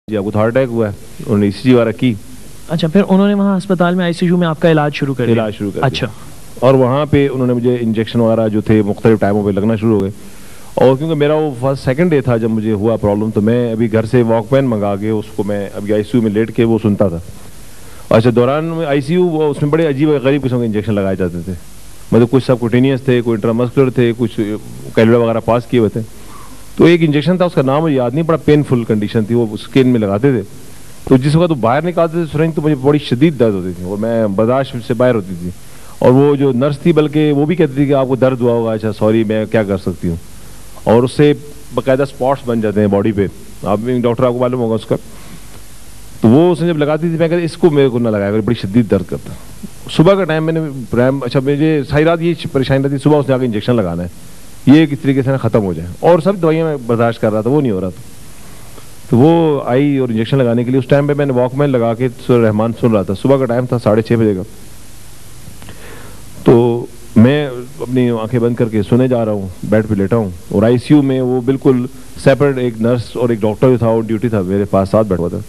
جی آپ کو heart attack ہوا ہے, انہوں نے ECG وغیرہ کی. اچھا, پھر انہوں نے وہاں اسپتال میں ICU میں آپ کا علاج شروع کر دیا؟ اچھا. اور وہاں پہ انہوں نے مجھے انجیکشن وغیرہ جو تھے مختلف ٹائموں پہ لگنا شروع ہو گئے. اور کیونکہ میرا وہ فرسٹ سیکنڈ ڈے تھا جب مجھے ہوا پرابلم, تو میں ابھی گھر سے واک مین منگا کے اس کو میں ابھی ICU میں لیٹ کے وہ سنتا تھا. اچھا, دوران ICU وہ اس میں بڑے عجیب غریب قسم کے انجیکشن لگائے جاتے تھے. مطلب کچھ سب کوٹینیس تھے, کوئی انٹرامسکولر تھے, کچھ کیلولا وغیرہ پاس کیے ہوئے تھے. تو ایک انجیکشن تھا, اس کا نام مجھے یاد نہیں, بڑا پینفل کنڈیشن تھی, وہ اسکن میں لگاتے تھے. تو جس وقت وہ باہر نکالتے تھے سرنج, تو مجھے بڑی شدید درد ہوتی تھی اور میں برداشت سے باہر ہوتی تھی. اور وہ جو نرس تھی بلکہ وہ بھی کہتی تھی کہ آپ کو درد ہوا ہوگا. اچھا سوری, میں کیا کر سکتی ہوں. اور اس سے باقاعدہ اسپاٹس بن جاتے ہیں باڈی پہ, آپ ڈاکٹر آپ کو معلوم ہوگا اس کا. تو وہ اس نے جب لگاتی تھی, میں کہتا اس کو میرے کو نہ لگایا, بڑی شدید درد کرتا. صبح کا ٹائم میں نے اچھا مجھے ساری رات یہ پریشانی رہتی, صبح اس نے آ کے انجیکشن لگانا ہے, یہ کس طریقے سے ختم ہو جائے. اور سب دوائیاں میں برداشت کر رہا تھا, وہ نہیں ہو رہا تھا. تو وہ آئی اور انجیکشن لگانے کے لیے. اس ٹائم پہ میں نے واک مین لگا کے سورہ رحمان سن رہا تھا. صبح کا ٹائم تھا 6:30 بجے کا. تو میں اپنی آنکھیں بند کر کے سونے جا رہا ہوں, بیڈ پہ لیٹا ہوں. اور ICU میں وہ بالکل سیپریٹ ایک نرس اور ایک ڈاکٹر جو تھا وہ ڈیوٹی تھا, میرے پاس ساتھ بیٹھا ہوا تھا.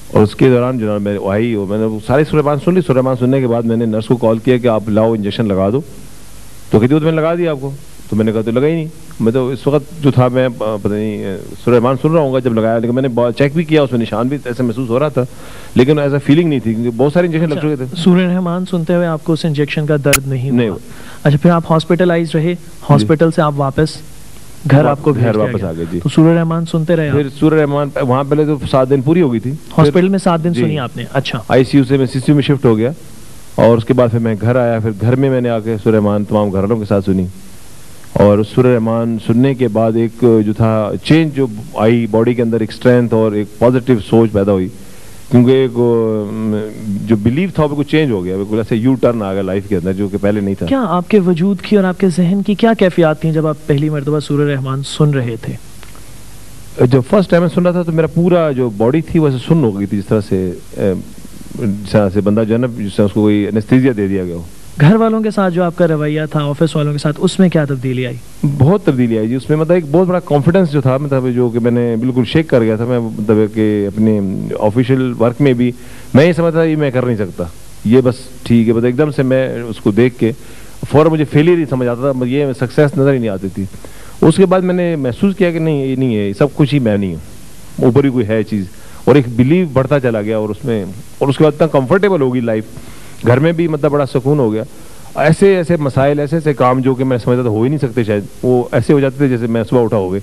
اور اس کے دوران جناب میں آئی اور میں نے ساری سورہ رحمان سن لی. سورہ رحمان سننے کے بعد میں نے نرس کو کال کیا کہ آپ لاؤ انجیکشن لگا دو. تو کہتی وہ تو میں نے لگا دیا آپ کو. تو میں نے کہا تو لگا ہی نہیں. میں تو اس وقت جو تھا میں پتہ نہیں سورہ رحمان سن رہا ہوں گا جب لگایا, لیکن میں نے چیک بھی کیا, اس میں نشان بھی ایسا محسوس ہو رہا تھا, لیکن ایسا فیلنگ نہیں تھی کیونکہ بہت سارے انجیکشن لگ چکے تھے. سورہ رحمان سنتے ہوئے آپ کو اس انجیکشن کا درد نہیں ہوا؟ اچھا, پھر آپ ہاسپٹلائز رہے, ہاسپٹل سے آپ واپس گھر, آپ کو گھر واپس آ گئے. جی, تو سورہ رحمان سنتے رہے. پھر سورہ رحمان وہاں پہلے تو 7 دن پوری ہو گئی تھی, ہاسپٹل میں 7 دن سنی آپ نے. اچھا, ICU سے میں CCU میں شفٹ ہو گیا. اور اس کے بعد پھر میں گھر آیا. پھر گھر میں نے آ کے سورہ رحمان تمام گھر والوں کے ساتھ سنی. اور سورہ رحمان سننے کے بعد ایک جو تھا چینج جو آئی باڈی کے اندر, ایک اسٹرینتھ اور ایک پازیٹیو سوچ پیدا ہوئی. کیونکہ ایک جو بلیف تھا وہ کچھ چینج ہو گیا, بالکل ایسے یو ٹرن آ گیا لائف کے اندر جو کہ پہلے نہیں تھا. کیا آپ کے وجود کی اور آپ کے ذہن کی کیا کیفیات تھیں جب آپ پہلی مرتبہ سورہ رحمان سن رہے تھے؟ جب فرسٹ ٹائم میں سن رہا تھا تو میرا پورا جو باڈی تھی ویسے سن ہو گئی تھی, جس طرح سے بندہ جو ہے نا, جس طرح اس کو کوئی انستھیزیا دے دیا گیا ہو. گھر والوں کے ساتھ جو آپ کا رویہ تھا, آفس والوں کے ساتھ, اس میں کیا تبدیلی آئی؟ بہت تبدیلی آئی جی. اس میں مطلب ایک بہت بڑا کانفیڈنس جو تھا, مطلب جو کہ میں نے بالکل شیک کر گیا تھا. میں مطلب کہ اپنے آفیشیل ورک میں بھی میں یہ سمجھتا تھا یہ میں کر نہیں سکتا, یہ بس ٹھیک ہے. مطلب ایک دم سے میں اس کو دیکھ کے فوراً مجھے فیلئر ہی سمجھ آتا تھا, یہ سکسیس نظر ہی نہیں آتی تھی. اس کے بعد میں نے محسوس کیا کہ نہیں, یہ نہیں ہے, سب کچھ ہی میں نہیں ہوں, اوپر ہی کوئی ہے چیز. اور ایک بلیو بڑھتا چلا گیا. اور اس میں اور اس کے بعد اتنا کمفرٹیبل ہوگی لائف, گھر میں بھی مطلب بڑا سکون ہو گیا. ایسے ایسے مسائل, ایسے ایسے کام جو کہ میں سمجھتا تھا ہو ہی نہیں سکتے شاید, وہ ایسے ہو جاتے تھے جیسے میں صبح اٹھا ہو گئے.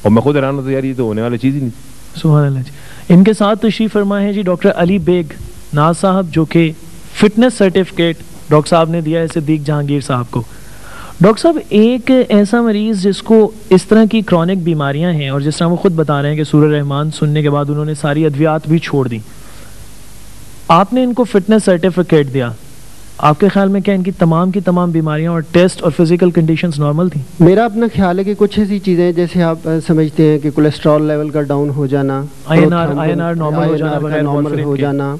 اور میں خود حیران ہوتا یار یہ تو ہونے والی چیز ہی نہیں. سبحان اللہ جی. ان کے ساتھ تشریف فرما ہے جی ڈاکٹر علی بیگ ناز صاحب, جو کہ فٹنس سرٹیفکیٹ ڈاکٹر صاحب نے دیا ہے صدیق جہانگیر صاحب کو. ڈاکٹر صاحب, ایک ایسا مریض جس کو اس طرح کی کرونک بیماریاں ہیں, اور جس طرح وہ خود بتا رہے ہیں کہ سورہ رحمان سننے کے بعد انہوں نے ساری ادویات بھی چھوڑ دیں, آپ نے ان کو فٹنس سرٹیفکیٹ دیا, آپ کے خیال میں کیا ان کی تمام بیماریاں اور ٹیسٹ اور فزیکل کنڈیشنز نارمل تھیں؟ میرا اپنا خیال ہے کہ کچھ ایسی چیزیں جیسے آپ سمجھتے ہیں کہ کولیسٹرول لیول کا ڈاؤن ہو جانا, INR نارمل ہو جانا,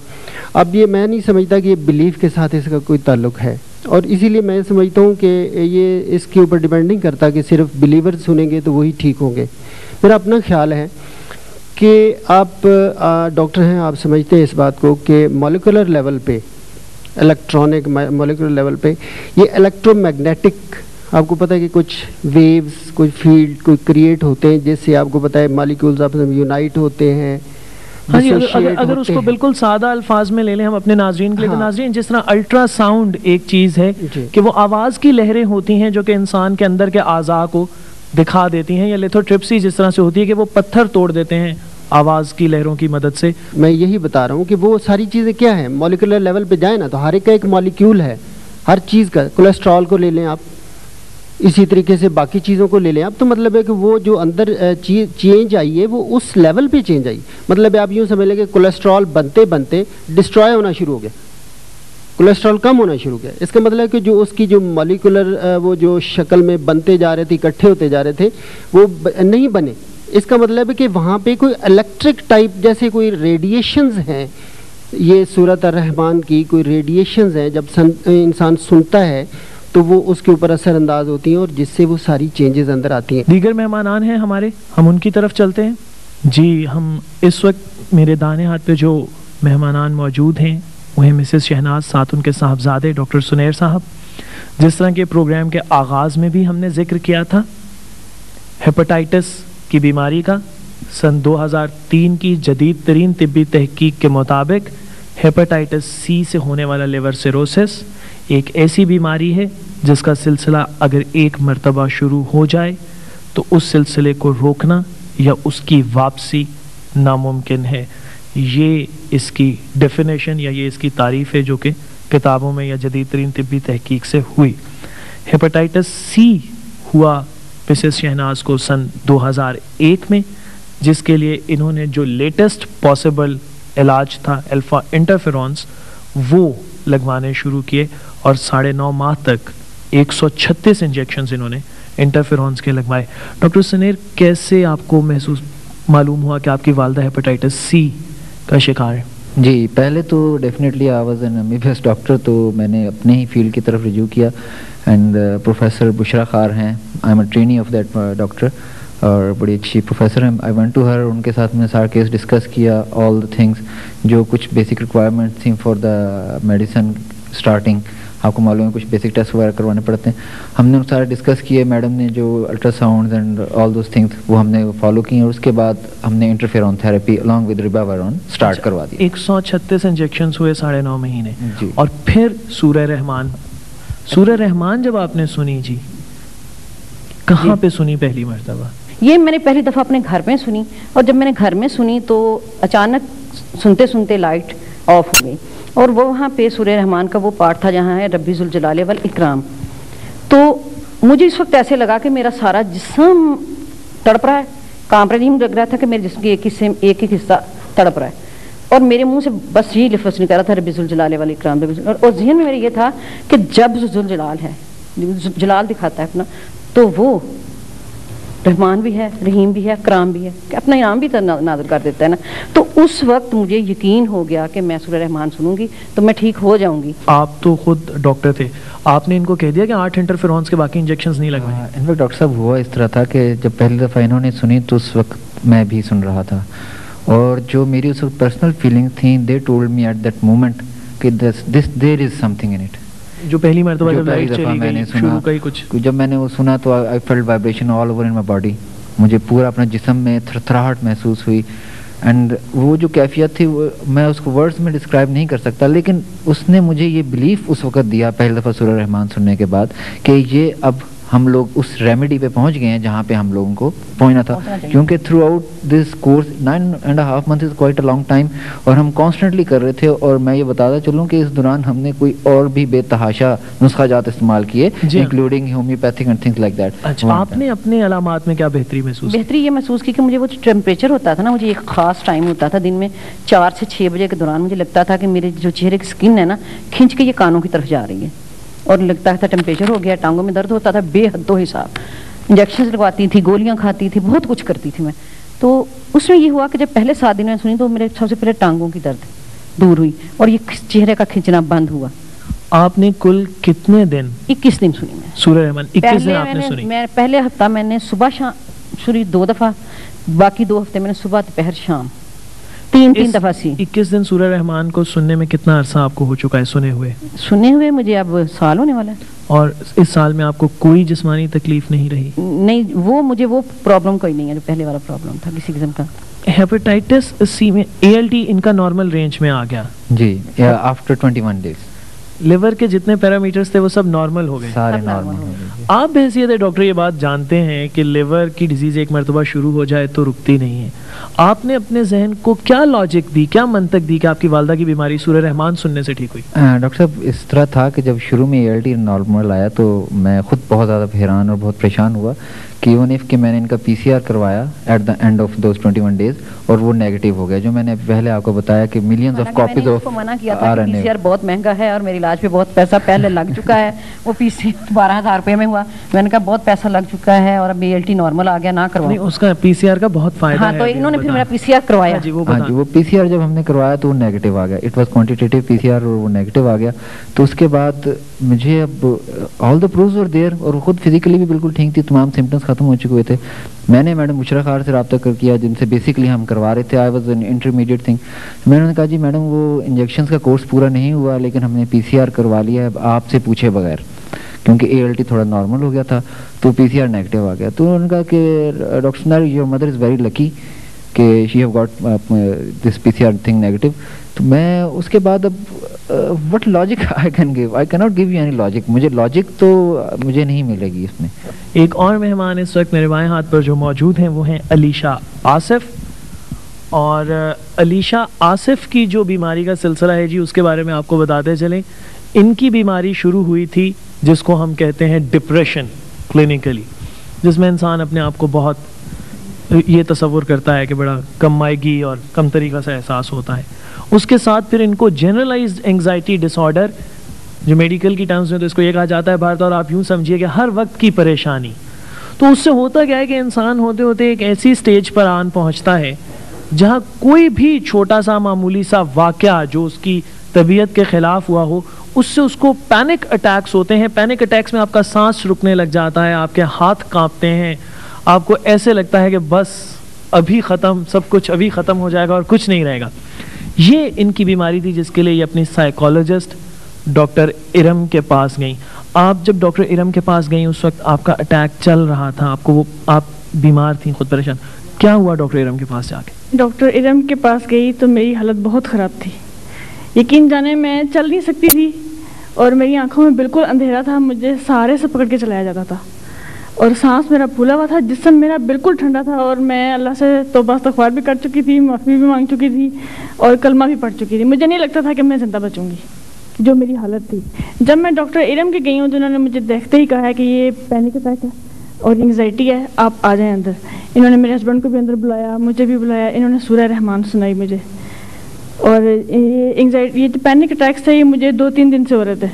اب یہ میں نہیں سمجھتا کہ یہ بلیف کے ساتھ اس کا کوئی تعلق ہے. اور اسی لیے میں سمجھتا ہوں کہ یہ اس کے اوپر ڈیپینڈ نہیں کرتا کہ صرف بلیور سنیں گے تو وہی ٹھیک ہوں گے. میرا اپنا خیال ہے کہ آپ ڈاکٹر ہیں, آپ سمجھتے ہیں اس بات کو کہ مالیکولر لیول پہ, الیکٹرانک مالیکولر لیول پہ یہ الیکٹرو میگنیٹک, آپ کو پتہ ہے کہ کچھ ویوز, کوئی فیلڈ کوئی کریٹ ہوتے ہیں جس سے آپ کو پتہ ہے مالیکولز آپ یونائٹ ہوتے ہیں. ہاں جی, اگر اس کو بالکل سادہ الفاظ میں لے لیں ہم اپنے ناظرین کے لیے, تو ناظرین جس طرح الٹرا ساؤنڈ ایک چیز ہے کہ وہ آواز کی لہریں ہوتی ہیں جو کہ انسان کے اندر کے اعضاء کو دکھا دیتی ہیں, یا لیتھوٹرپسی جس طرح سے ہوتی ہے کہ وہ پتھر توڑ دیتے ہیں آواز کی لہروں کی مدد سے. میں یہی بتا رہا ہوں کہ وہ ساری چیزیں کیا ہیں, مالیکولر لیول پہ جائیں نا تو ہر ایک کا ایک مالیکیول ہے ہر چیز کا. کولیسٹرول کو لے لیں آپ, اسی طریقے سے باقی چیزوں کو لے لیں آپ, تو مطلب ہے کہ وہ جو اندر چینج آئی ہے وہ اس لیول پہ چینج آئی. مطلب ہے آپ یوں سمجھ لیں کہ کولیسٹرول بنتے بنتے ڈسٹرائے ہونا شروع ہو گیا, کولیسٹرول کم ہونا شروع ہو گیا. اس کا مطلب ہے کہ جو اس کی جو مالیکولر وہ جو شکل میں بنتے جا رہے تھے, اکٹھے ہوتے جا رہے تھے, وہ نہیں بنے. اس کا مطلب ہے کہ وہاں پہ کوئی الیکٹرک ٹائپ جیسے کوئی ریڈیشنز ہیں, یہ سورۃ الرحمان کی کوئی ریڈیشنز ہیں, جب انسان سنتا ہے تو وہ اس کے اوپر اثر انداز ہوتی ہیں اور جس سے وہ ساری چینجز اندر آتی ہیں. دیگر مہمانان ہیں ہمارے, ہم ان کی طرف چلتے ہیں. جی ہم اس وقت میرے دانے ہاتھ پہ جو مہمانان موجود ہیں وہ ہیں مسز شہناز، ساتھ ان کے صاحبزادے ڈاکٹر سنیر صاحب. جس طرح کے پروگرام کے آغاز میں بھی ہم نے ذکر کیا تھا ہیپاٹائٹس کی بیماری کا، سن 2003 کی جدید ترین طبی تحقیق کے مطابق ہیپاٹائٹس سی سے ہونے والا لیور سیروسس ایک ایسی بیماری ہے جس کا سلسلہ اگر ایک مرتبہ شروع ہو جائے تو اس سلسلے کو روکنا یا اس کی واپسی ناممکن ہے. یہ اس کی ڈیفینیشن یا یہ اس کی تعریف ہے جو کہ کتابوں میں یا جدید ترین طبی تحقیق سے ہوئی. ہیپاٹائٹس سی ہوا مسز شہناز کو سن 2001 میں، جس کے لیے انہوں نے جو لیٹسٹ پاسبل علاج تھا الفا انٹرفیرونس وہ لگوانے شروع کیے اور 9.5 ماہ تک 136 انجیکشنز انہوں نے انٹرفیرونس کے لگوائے. ڈاکٹر سنیر، کیسے آپ کو محسوس معلوم ہوا کہ آپ کی والدہ ہیپاٹائٹس سی کا شکار ہے؟ جی پہلے تو definitely I was an MBBS doctor, تو میں نے اپنے ہی فیلڈ کی طرف رجوع کیا. اینڈ پروفیسر بشرا خار ہیں، I am a trainee of that doctor, اور بڑی اچھی پروفیسر ہیں. آئی وینٹ ٹو ہر، ان کے ساتھ میں سارا کیس ڈسکس کیا، آل دا تھنگس جو کچھ بیسک ریکوائرمنٹ تھیں فار دا میڈیسن اسٹارٹنگ. آپ کو معلوم ہے کچھ بیسک ٹیسٹ وغیرہ کروانے پڑتے ہیں. ہم نے سارے ڈسکس کیے، میڈم نے جو ultra sounds and all those things وہ ہم نے فالو کی، اور اس کے بعد ہم نے interferon therapy along with ribavirin start کروا دی. 136 انجیکشنز ہوئے 9.5 مہینے. جی. اور پھر سورہ رحمان جب آپ نے سنی جی کہاں پہ سنی پہلی مرتبہ؟ یہ میں نے پہلی دفعہ اپنے گھر میں سنی، اور جب میں نے گھر میں سنی تو اچانک سنتے سنتے لائٹ آف ہو گئی، اور وہ وہاں پہ سورہ رحمان کا وہ پارٹ تھا جہاں ہے ربی ذوالجلال والاکرام. تو مجھے اس وقت ایسے لگا کہ میرا سارا جسم تڑپ رہا ہے، کانپ رہا. نہیں لگ رہا تھا کہ میرے جسم کے ایک ایک حصہ تڑپ رہا ہے، اور میرے منہ سے بس یہی لفظ نکل رہا تھا ربی ذوالجلال والاکرام. اور ذہن میں میرے یہ تھا کہ جب ذوالجلال ہے، جلال دکھاتا ہے اپنا، تو وہ رحمان بھی ہے، رحیم بھی ہے، کرام بھی ہے، کہ اپنا انعام بھی نازل کر دیتا ہے نا. تو اس وقت مجھے یقین ہو گیا کہ میں سورہ رحمان سنوں گی تو میں ٹھیک ہو جاؤں گی. آپ تو خود ڈاکٹر تھے، آپ نے ان کو کہہ دیا کہ 8 انٹرفیرونس کے باقی انجیکشنز نہیں لگوائیں؟ انفیکٹ ڈاکٹر صاحب ہوا اس طرح تھا کہ جب پہلی دفعہ انہوں نے سنی تو اس وقت میں بھی سن رہا تھا، اور جو میری اس وقت پرسنل فیلنگ تھیں they told me at that moment کہ there is some thing in it. جو پہلی مرتبہ جب لائٹ چلی گئی شروع کا ہی کچھ جب میں نے وہ سنا تو I felt vibration all over in my body. مجھے پورا اپنا جسم میں تھرتھراہٹ محسوس ہوئی، اینڈ وہ جو کیفیت تھی وہ میں اس کو ورڈز میں ڈسکرائب نہیں کر سکتا، لیکن اس نے مجھے یہ بلیف اس وقت دیا پہلی دفعہ سورہ رحمان سننے کے بعد کہ یہ اب ہم لوگ اس ریمیڈی پہ پہنچ گئے ہیں جہاں پہ ہم لوگوں کو پہنچنا تھا. کیونکہ through out this course 9.5 months is quite a long time, اور ہم کانسٹنٹلی کر رہے تھے. اور میں یہ بتاتا چلوں کہ اس دوران ہم نے کوئی اور بھی بے تحاشا نسخہ جات استعمال کیے، including homeopathic and things like that. اچھا، آپ نے اپنے علامات میں کیا بہتری محسوس؟ بہتری یہ محسوس کی کہ مجھے وہ ٹیمپریچر ہوتا تھا نا، مجھے ایک خاص ٹائم ہوتا تھا دن میں 4 سے 6 بجے کے دوران، مجھے لگتا تھا کہ میرے جو چہرے کی اسکن ہے نا کھینچ کے یہ کانوں کی طرف جا رہی ہے، اور لگتا تھا ٹیمپریچر ہو گیا، ٹانگوں میں درد ہوتا تھا بے حد و حساب. انجیکشن لگواتی تھی، گولیاں کھاتی تھی، بہت کچھ کرتی تھی میں. تو اس میں یہ ہوا کہ جب پہلے 7 دن میں سنی تو میرے سب سے پہلے ٹانگوں کی درد دور ہوئی اور یہ چہرے کا کھینچنا بند ہوا. آپ نے کل کتنے دن؟ 21 دن سنی میں سورہ رحمان. 21 دن آپ نے سنی؟ میں پہلے ہفتہ میں نے صبح شام سنی 2 دفعہ، باقی 2 ہفتے میں نے صبح دوپہر شام 3 دفعہ سی. 21 دن سورہ رحمان کو سننے میں کتنا عرصہ آپ کو ہو چکا ہے سنے ہوئے؟ مجھے اب سال ہونے والا ہے. اور اس سال میں آپ کو کوئی جسمانی تکلیف نہیں رہی؟ نہیں، مجھے وہ پرابلم کوئی نہیں ہے جو پہلے والا پرابلم تھا کسی قسم کا. ہیپاٹائٹس سی میں ALT ان کا نارمل رینج میں آ گیا جی آفٹر 21 days. لیور کے جتنے پیرامیٹرز تھے وہ سب نارمل ہو گئے، سارے نارمل ہو گئے. آپ بحیثیت ڈاکٹر یہ بات جانتے ہیں کہ لیور کی ڈیزیز ایک مرتبہ شروع ہو جائے تو رکتی نہیں ہے. آپ نے اپنے ذہن کو کیا لاجک دی، کیا منطق دی کہ آپ کی والدہ کی بیماری سورہ رحمان سننے سے ٹھیک ہوئی؟ ڈاکٹر صاحب اس طرح تھا کہ جب شروع میں ALT نارمل آیا تو میں خود بہت زیادہ حیران اور بہت پریشان ہوا کہ ایون اف کہ میں نے ان کا PCR کروایا at the end of those 21 days اور وہ نیگیٹو ہو گیا. جو میں نے پہلے آپ کو بتایا کہ ملینز آف کاپیز آف منع کیا تھا کہ PCR بہت مہنگا ہے اور میرے علاج پہ بہت پیسہ پہلے لگ چکا ہے. وہ PCR 12,000 روپے میں ہوا. میں نے کہا بہت پیسہ لگ چکا ہے اور اب ALT نارمل آ گیا، نہ کرواؤ. اس کا PCR کا بہت فائدہ ہے. ہاں، تو انہوں نے پھر میرا PCR کروایا. ہاں جی، وہ PCR جب ہم نے کروایا تو وہ نیگیٹو آ گیا. اٹ واز کوانٹیٹیو PCR اور وہ نیگیٹو آ گیا. تو اس کے بعد مجھے اب آل دا پروفز ور دیئر، اور خود فزیکلی بھی بالکل ٹھیک تھی، تمام سمپٹمس ختم ختم ہو چکے تھے. میں نے میڈم بشرا خار سے رابطہ کیا جن سے بیسکلی ہم کروا رہے تھے. I was an intermediate thing. میں نے کہا جی میڈم وہ انجیکشنز کا کورس پورا نہیں ہوا لیکن ہم نے PCR کروا لیا ہے آپ سے پوچھے بغیر, کیونکہ ALT تھوڑا نارمل ہو گیا تھا تو PCR نیگیٹو آ گیا. تو انہوں نے کہا کہ ڈاکٹر سنار your mother is very lucky کہ she have got this PCR thing negative. تو میں اس کے بعد اب what logic I can give, I can not give you any logic. مجھے لاجک تو مجھے نہیں ملے گی اس میں. ایک اور مہمان اس وقت میرے بائیں ہاتھ پر جو موجود ہیں وہ ہیں علیشہ آصف. اور علیشہ آصف کی جو بیماری کا سلسلہ ہے جی اس کے بارے میں آپ کو بتاتے چلیں. ان کی بیماری شروع ہوئی تھی جس کو ہم کہتے ہیں ڈپریشن کلینکلی, جس میں انسان اپنے آپ کو بہت یہ تصور کرتا ہے کہ بڑا کم مائگی اور کم طریقہ سے احساس ہوتا ہے. اس کے ساتھ پھر ان کو جنرلائزڈ انگزائٹی ڈس آرڈر, جو میڈیکل کی ٹرمز میں تو اس کو یہ کہا جاتا ہے بھارت, اور آپ یوں سمجھیے کہ ہر وقت کی پریشانی. تو اس سے ہوتا کیا ہے کہ انسان ہوتے ہوتے ایک ایسی سٹیج پر آن پہنچتا ہے جہاں کوئی بھی چھوٹا سا معمولی سا واقعہ جو اس کی طبیعت کے خلاف ہوا ہو اس سے اس کو پینک اٹیکس ہوتے ہیں. پینک اٹیکس میں آپ کا سانس رکنے لگ جاتا ہے, آپ کے ہاتھ کانپتے ہیں, آپ کو ایسے لگتا ہے کہ بس ابھی ختم, سب کچھ ابھی ختم ہو جائے گا اور کچھ نہیں رہے گا. یہ ان کی بیماری تھی جس کے لیے یہ اپنی سائیکالوجسٹ ڈاکٹر ارم کے پاس گئیں. آپ جب ڈاکٹر ارم کے پاس گئیں اس وقت آپ کا اٹیک چل رہا تھا, آپ کو وہ آپ بیمار تھیں, خود پریشان. کیا ہوا ڈاکٹر ارم کے پاس جا کے؟ ڈاکٹر ارم کے پاس گئی تو میری حالت بہت خراب تھی. یقین جانے میں چل نہیں سکتی تھی اور میری آنکھوں میں بالکل اندھیرا تھا. مجھے سہارے سے پکڑ کے چلایا جاتا تھا اور سانس میرا پھولا ہوا تھا, جسم میرا بالکل ٹھنڈا تھا. اور میں اللہ سے توبہ استغفار بھی کر چکی تھی, معافی بھی مانگ چکی تھی اور کلمہ بھی پڑھ چکی تھی. مجھے نہیں لگتا تھا کہ میں زندہ بچوں گی, جو میری حالت تھی. جب میں ڈاکٹر ارم کے گئی ہوں تو انہوں نے مجھے دیکھتے ہی کہا ہے کہ یہ پینک اٹیک ہے اور انگزائٹی ہے, آپ آ جائیں اندر. انہوں نے میرے ہسبینڈ کو بھی اندر بلایا, مجھے بھی بلایا. انہوں نے سورہ رحمان سنائی مجھے. اور یہ جو پینک اٹیکس تھے یہ مجھے 2-3 دن سے ہو رہے تھے.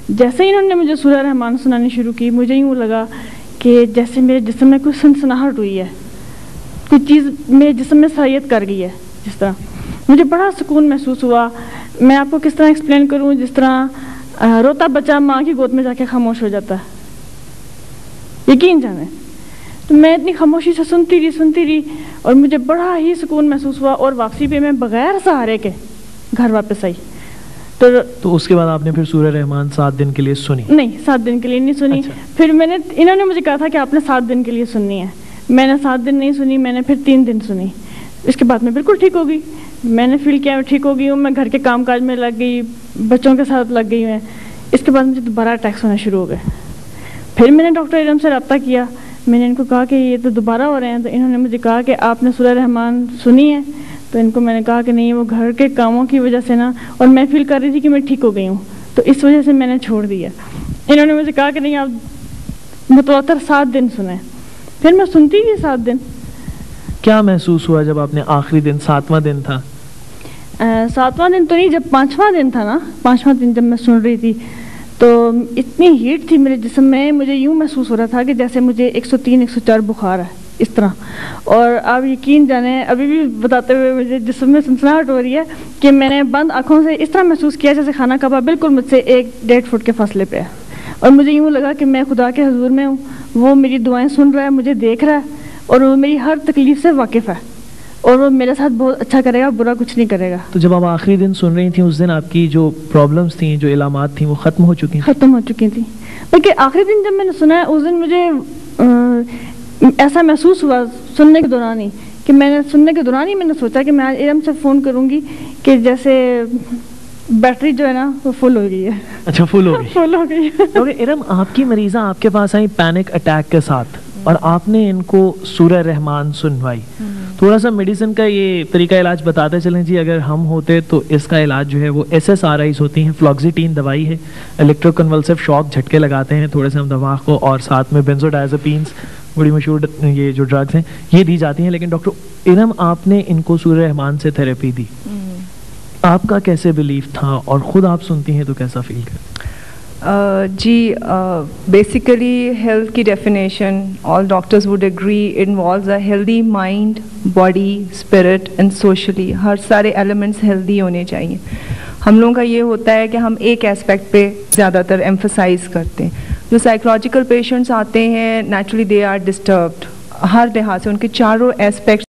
جیسے ہی انہوں نے مجھے سورہ رحمان سنانی شروع کی مجھے یوں لگا کہ جیسے میرے جسم میں کوئی سنسناہٹ ہوئی ہے, کوئی چیز میرے جسم میں سرایت کر گئی ہے. جس طرح مجھے بڑا سکون محسوس ہوا. میں آپ کو کس طرح ایکسپلین کروں, جس طرح روتا بچہ ماں کی گود میں جا کے خاموش ہو جاتا ہے, یقین جانے. تو میں اتنی خاموشی سے سنتی رہی اور مجھے بڑا ہی سکون محسوس ہوا. اور واپسی پہ میں بغیر سہارے کے گھر واپس آئی. تو اس کے بعد آپ نے پھر سورہ رحمان 7 دن کے لیے سنی؟ نہیں, 7 دن کے لیے نہیں سنی. پھر انہوں نے مجھے کہا تھا کہ آپ نے 7 دن کے لیے سننی ہے. میں نے 7 دن نہیں سنی, میں نے پھر 3 دن سنی. اس کے بعد میں بالکل ٹھیک ہو گئی. میں نے فیل کیا میں ٹھیک ہو گئی ہوں. میں گھر کے کام کاج میں لگ گئی, بچوں کے ساتھ لگ گئی میں. اس کے بعد مجھے دوبارہ اٹیکس ہونا شروع ہو گئے. پھر میں نے ڈاکٹر ارم سے رابطہ کیا. میں نے ان کو کہا کہ یہ تو دوبارہ ہو رہے ہیں. تو انہوں نے مجھے کہا کہ آپ نے سورہ رحمان سنی ہے. تو ان کو میں نے کہا کہ نہیں, وہ گھر کے کاموں کی وجہ سے نا, اور میں فیل کر رہی تھی کہ میں ٹھیک ہو گئی ہوں تو اس وجہ سے میں نے چھوڑ دیا. انہوں نے مجھے کہا کہ نہیں آپ متواتر 7 دن سنیں. پھر میں سنتی تھی 7 دن. کیا محسوس ہوا جب آپ نے آخری دن 7واں دن تھا؟ 7واں دن تو نہیں, جب 5واں دن تھا نا, 5واں دن جب میں سن رہی تھی تو اتنی ہیٹ تھی میرے جسم میں. مجھے یوں محسوس ہو رہا تھا کہ جیسے مجھے 103-104 بخار ہے اس طرح. اور آپ یقین جانیں ابھی بھی بتاتے ہوئے مجھے جسم میں سنسناہٹ ہو رہی ہے کہ میں نے بند آنکھوں سے اس طرح محسوس کیا جیسے خانہ کعبہ بالکل مجھ سے 1-1.5 فٹ کے فاصلے پہ ہے. اور مجھے یوں لگا کہ میں خدا کے حضور میں ہوں, وہ میری دعائیں سن رہا ہے, مجھے دیکھ رہا ہے اور وہ میری ہر تکلیف سے واقف ہے اور وہ میرے ساتھ بہت اچھا کرے گا, برا کچھ نہیں کرے گا. تو جب آپ آخری دن سن رہی تھیں اس دن آپ کی جو پرابلمس تھیں, جو علامات تھیں, وہ ختم ہو چکی تھیں؟ ختم ہو چکی تھیں. بلکہ آخری دن جب میں نے سنا ہے اس دن مجھے ایسا محسوس ہوا سننے کے دوران ہی کہ میں نے سوچا کہ میں آج ارم سے فون کروں گی کہ جیسے بیٹری جو ہے نا وہ فل ہو گئی ہے. اچھا, فل ہو گئی. فل ہو گئی. ڈاکٹر ارم, آپ کی مریضہ آپ کے پاس آئی پینک اٹیک کے ساتھ اور آپ نے ان کو سورہ رحمان سنوائی. تھوڑا سا میڈیسن کا یہ طریقہ علاج بتاتے چلیں جی. اگر ہم ہوتے تو اس کا علاج جو ہے وہ SSRIs ہوتی ہیں, فلوکسیٹین دوائی ہے, الیکٹرو کنولسو شاک جھٹکے لگاتے ہیں تھوڑے سے ہم دماغ کو, اور ساتھ میں بینزوڈائزپینس بڑی مشہور یہ جو ڈرگس ہیں یہ دی جاتی ہیں. لیکن ڈاکٹر ارم آپ نے ان کو سورہ رحمان سے تھراپی دی. آپ کا کیسے بلیف تھا اور خود آپ سنتی ہیں تو کیسا فیل کرتے؟ جی, بیسیکلی ہیلتھ کی definition all doctors would agree involves a healthy mind, body, spirit and socially. ہر سارے ایلیمنٹس ہیلدی ہونے چاہیے. ہم لوگوں کا یہ ہوتا ہے کہ ہم ایک اسپیکٹ پہ زیادہ تر ایمفسائز کرتے ہیں. جو سائیکولوجیکل پیشنٹس آتے ہیں نیچرلی دے آر ڈسٹربڈ ہر لحاظ سے، ان کے چاروں ایسپیکٹس